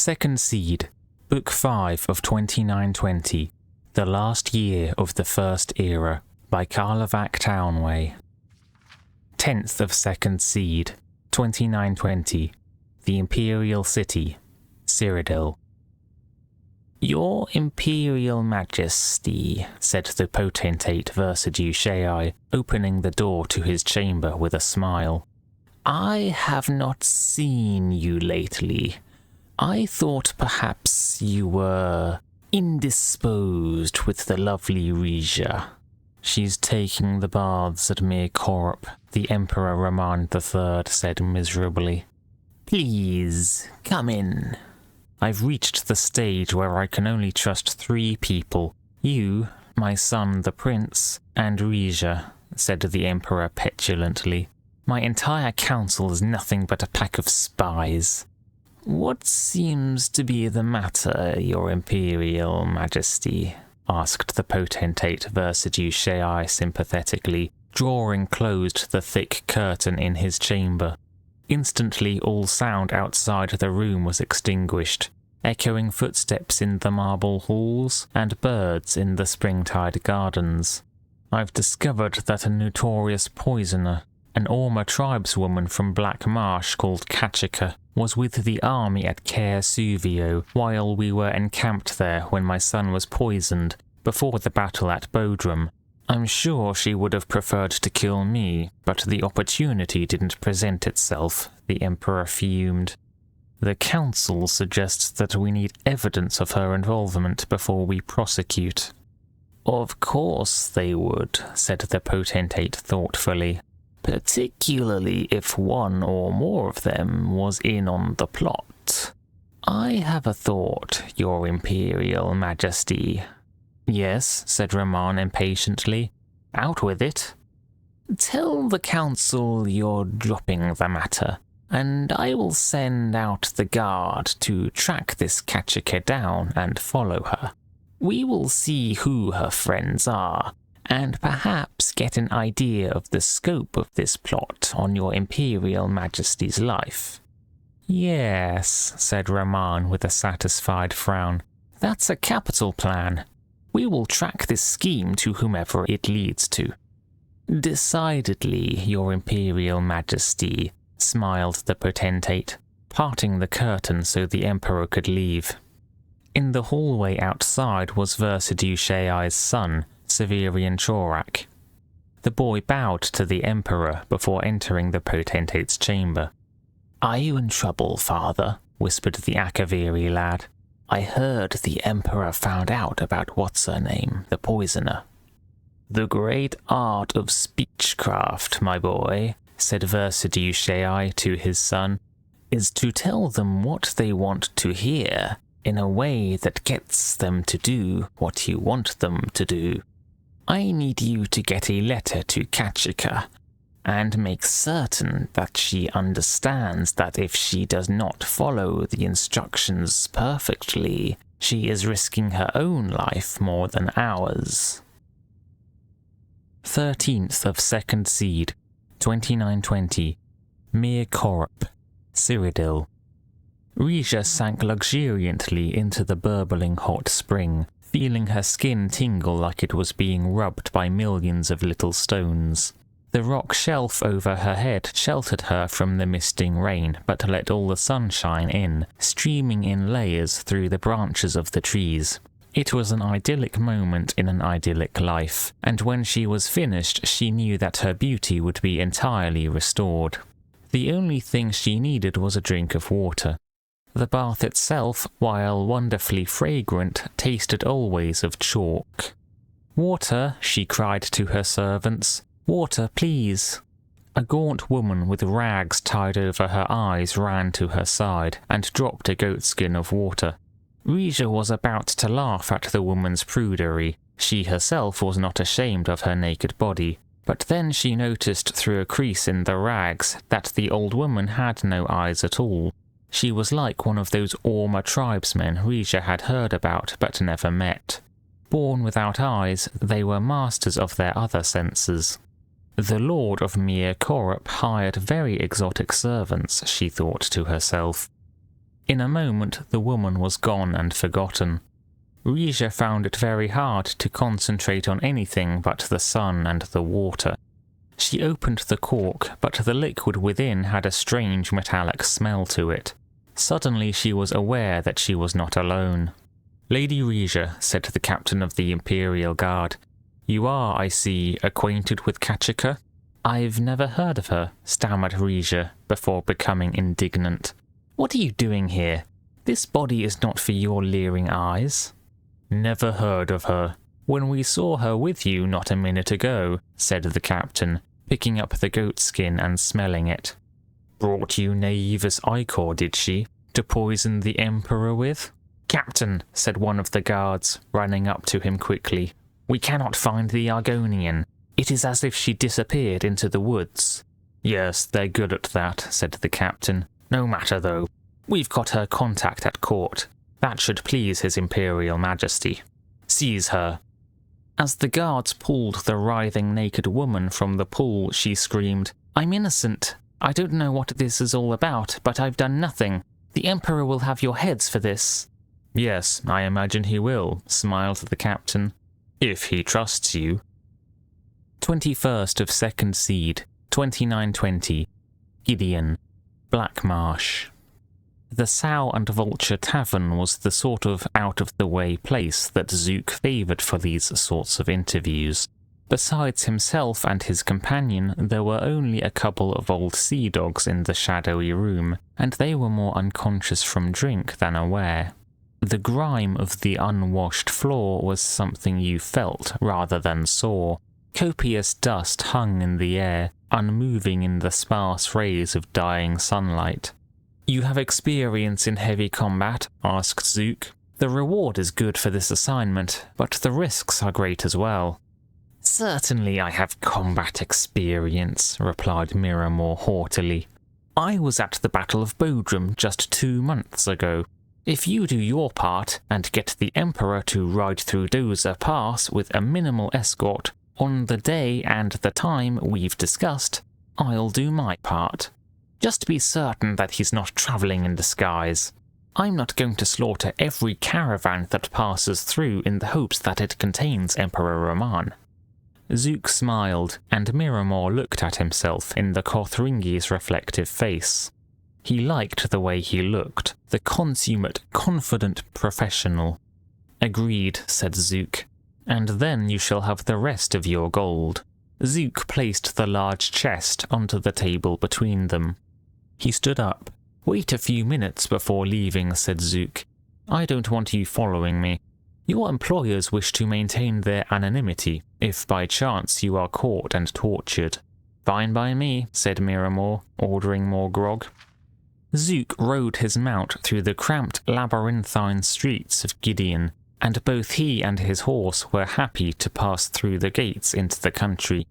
Second Seed, Book 5 of 2920, The Last Year of the First Era, by Karlovac Townway. 10th of Second Seed, 2920, The Imperial City, Cyrodiil. Your Imperial Majesty, said the potentate Versidue, opening the door to his chamber with a smile. I have not seen you lately. I thought perhaps you were indisposed with the lovely Rija. She's taking the baths at Mir Corp, the Emperor Ramon III said miserably. Please, come in. I've reached the stage where I can only trust 3 people. You, my son the prince, and Rija, said the Emperor petulantly. My entire council is nothing but a pack of spies. What seems to be the matter, Your Imperial Majesty? Asked the potentate Versidue sympathetically, drawing closed the thick curtain in his chamber. Instantly all sound outside the room was extinguished, echoing footsteps in the marble halls and birds in the springtide gardens. I've discovered that a notorious poisoner, an Orma tribeswoman from Black Marsh called Kachika, was with the army at Caer Suvio while we were encamped there when my son was poisoned, before the battle at Bodrum. I'm sure she would have preferred to kill me, but the opportunity didn't present itself, the Emperor fumed. The Council suggests that we need evidence of her involvement before we prosecute. Of course they would, said the potentate thoughtfully, particularly if one or more of them was in on the plot. I have a thought, Your Imperial Majesty. Yes, said Ramon impatiently. Out with it. Tell the council you're dropping the matter, and I will send out the guard to track this Kachika down and follow her. We will see who her friends are, and perhaps get an idea of the scope of this plot on Your Imperial Majesty's life. Yes, said Ramon with a satisfied frown. That's a capital plan. We will track this scheme to whomever it leads to. Decidedly, Your Imperial Majesty, smiled the potentate, parting the curtain so the Emperor could leave. In the hallway outside was Versidue son, Severian Chorak. The boy bowed to the Emperor before entering the potentate's chamber. Are you in trouble, father? Whispered the Akaviri lad. I heard the Emperor found out about what's-her-name, the poisoner. The great art of speechcraft, my boy, said Versidue to his son, is to tell them what they want to hear in a way that gets them to do what you want them to do. I need you to get a letter to Kachika, and make certain that she understands that if she does not follow the instructions perfectly, she is risking her own life more than ours. 13th of Second Seed, 2920, Mir Corp, Cyrodiil. Rija sank luxuriantly into the burbling hot spring, feeling her skin tingle like it was being rubbed by millions of little stones. The rock shelf over her head sheltered her from the misting rain, but let all the sunshine in, streaming in layers through the branches of the trees. It was an idyllic moment in an idyllic life, and when she was finished she knew that her beauty would be entirely restored. The only thing she needed was a drink of water. The bath itself, while wonderfully fragrant, tasted always of chalk. Water, she cried to her servants. Water, please. A gaunt woman with rags tied over her eyes ran to her side and dropped a goatskin of water. Rija was about to laugh at the woman's prudery. She herself was not ashamed of her naked body. But then she noticed through a crease in the rags that the old woman had no eyes at all. She was like one of those Orma tribesmen Rija had heard about but never met. Born without eyes, they were masters of their other senses. The Lord of Mir Corp hired very exotic servants, she thought to herself. In a moment the woman was gone and forgotten. Rija found it very hard to concentrate on anything but the sun and the water. She opened the cork, but the liquid within had a strange metallic smell to it. Suddenly she was aware that she was not alone. "Lady Rija," said the captain of the Imperial Guard, "you are, I see, acquainted with Kachika?" "I've never heard of her," stammered Rija, before becoming indignant. "What are you doing here? This body is not for your leering eyes." "Never heard of her. When we saw her with you not a minute ago," said the captain, picking up the goat skin and smelling it. "Brought you Naeva's ichor, did she, to poison the Emperor with?" "Captain," said one of the guards, running up to him quickly, "we cannot find the Argonian. It is as if she disappeared into the woods." "Yes, they're good at that," said the captain. "No matter, though. We've got her contact at court. That should please His Imperial Majesty. Seize her." As the guards pulled the writhing naked woman from the pool, she screamed, "I'm innocent. I don't know what this is all about, but I've done nothing. The Emperor will have your heads for this." "Yes, I imagine he will," smiled the captain. "If he trusts you." 21st of 2nd Seed, 2920. Gideon, Black Marsh. The Sow and Vulture Tavern was the sort of out-of-the-way place that Zook favoured for these sorts of interviews. Besides himself and his companion, there were only a couple of old sea dogs in the shadowy room, and they were more unconscious from drink than aware. The grime of the unwashed floor was something you felt rather than saw. Copious dust hung in the air, unmoving in the sparse rays of dying sunlight. "You have experience in heavy combat?" asked Zook. "The reward is good for this assignment, but the risks are great as well." "Certainly I have combat experience," replied Miramore haughtily. "I was at the Battle of Bodrum just 2 months ago. If you do your part and get the Emperor to ride through Dozer Pass with a minimal escort on the day and the time we've discussed, I'll do my part. Just be certain that he's not travelling in disguise. I'm not going to slaughter every caravan that passes through in the hopes that it contains Emperor Roman." Zook smiled, and Miramore looked at himself in the Kothringi's reflective face. He liked the way he looked, the consummate, confident professional. "Agreed," said Zook. "And then you shall have the rest of your gold." Zook placed the large chest onto the table between them. He stood up. "Wait a few minutes before leaving," said Zook. "I don't want you following me. Your employers wish to maintain their anonymity, if by chance you are caught and tortured." "Fine by me," said Miramore, ordering more grog. Zook rode his mount through the cramped labyrinthine streets of Gideon, and both he and his horse were happy to pass through the gates into the country.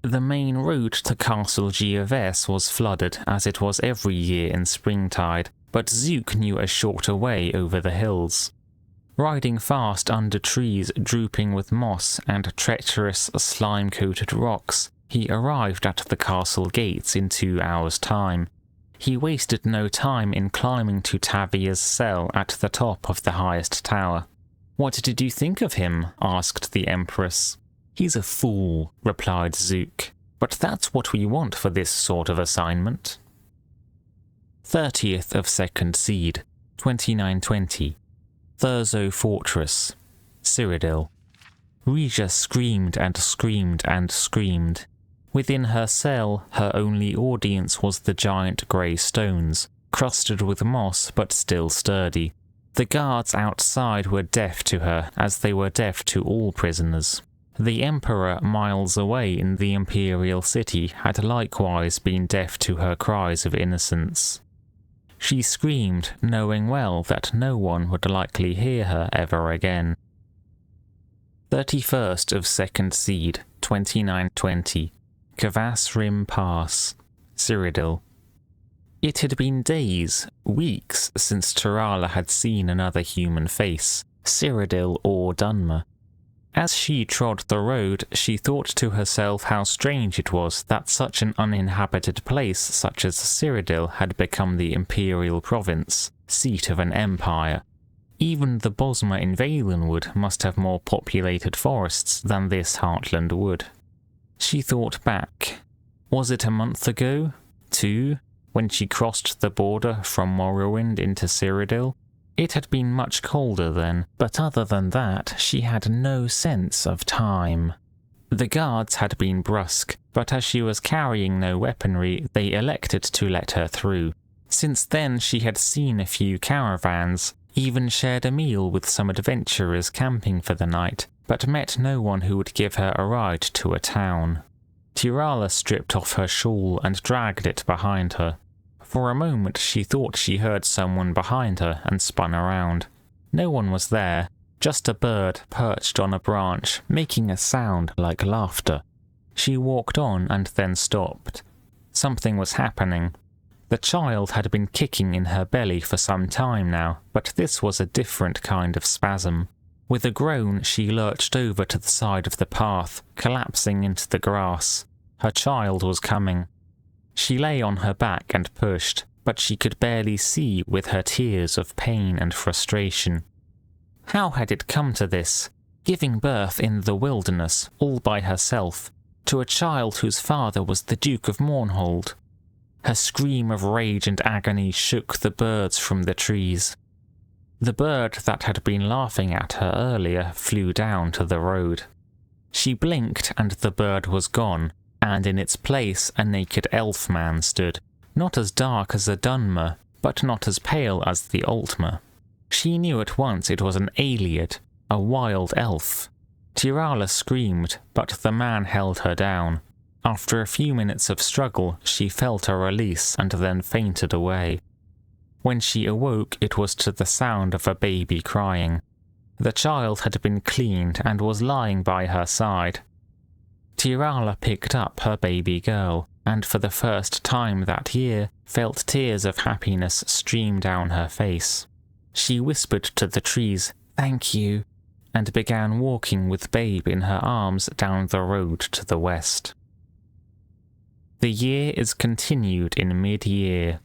The main road to Castle Giaves was flooded, as it was every year in springtide, but Zook knew a shorter way over the hills. Riding fast under trees drooping with moss and treacherous slime-coated rocks, he arrived at the castle gates in 2 hours' time. He wasted no time in climbing to Tavia's cell at the top of the highest tower. "What did you think of him?" asked the Empress. "He's a fool," replied Zook, "but that's what we want for this sort of assignment." 30th of 2nd Seed, 2920. Thurzo Fortress, Cyrodiil. Rija screamed and screamed and screamed. Within her cell, her only audience was the giant grey stones, crusted with moss but still sturdy. The guards outside were deaf to her, as they were deaf to all prisoners. The Emperor miles away in the Imperial City had likewise been deaf to her cries of innocence. She screamed, knowing well that no one would likely hear her ever again. 31st of 2nd Seed, 2920. Kvass Rim Pass, Cyrodiil. It had been days, weeks, since Tarala had seen another human face, Cyrodiil or Dunmer. As she trod the road, she thought to herself how strange it was that such an uninhabited place such as Cyrodiil had become the imperial province. seat of an empire. Even the Bosmer in Valenwood must have more populated forests than this Heartland would. She thought back. Was it a month ago? 2? When she crossed the border from Morrowind into Cyrodiil? It had been much colder then, but other than that, she had no sense of time. The guards had been brusque, but as she was carrying no weaponry, they elected to let her through. Since then, she had seen a few caravans, even shared a meal with some adventurers camping for the night, but met no one who would give her a ride to a town. Tirala stripped off her shawl and dragged it behind her. For a moment she thought she heard someone behind her and spun around. No one was there, just a bird perched on a branch, making a sound like laughter. She walked on and then stopped. Something was happening. The child had been kicking in her belly for some time now, but this was a different kind of spasm. With a groan, she lurched over to the side of the path, collapsing into the grass. Her child was coming. She lay on her back and pushed, but she could barely see with her tears of pain and frustration. How had it come to this? Giving birth in the wilderness, all by herself, to a child whose father was the Duke of Mournhold. Her scream of rage and agony shook the birds from the trees. The bird that had been laughing at her earlier flew down to the road. She blinked and the bird was gone, and in its place a naked elf man stood, not as dark as a Dunmer, but not as pale as the Altmer. She knew at once it was an Ayleid, a wild elf. Tirala screamed, but the man held her down. After a few minutes of struggle, she felt a release and then fainted away. When she awoke, it was to the sound of a baby crying. The child had been cleaned and was lying by her side. Tirala picked up her baby girl, and for the first time that year, felt tears of happiness stream down her face. She whispered to the trees, "Thank you," and began walking with Babe in her arms down the road to the west. The year is continued in mid-year.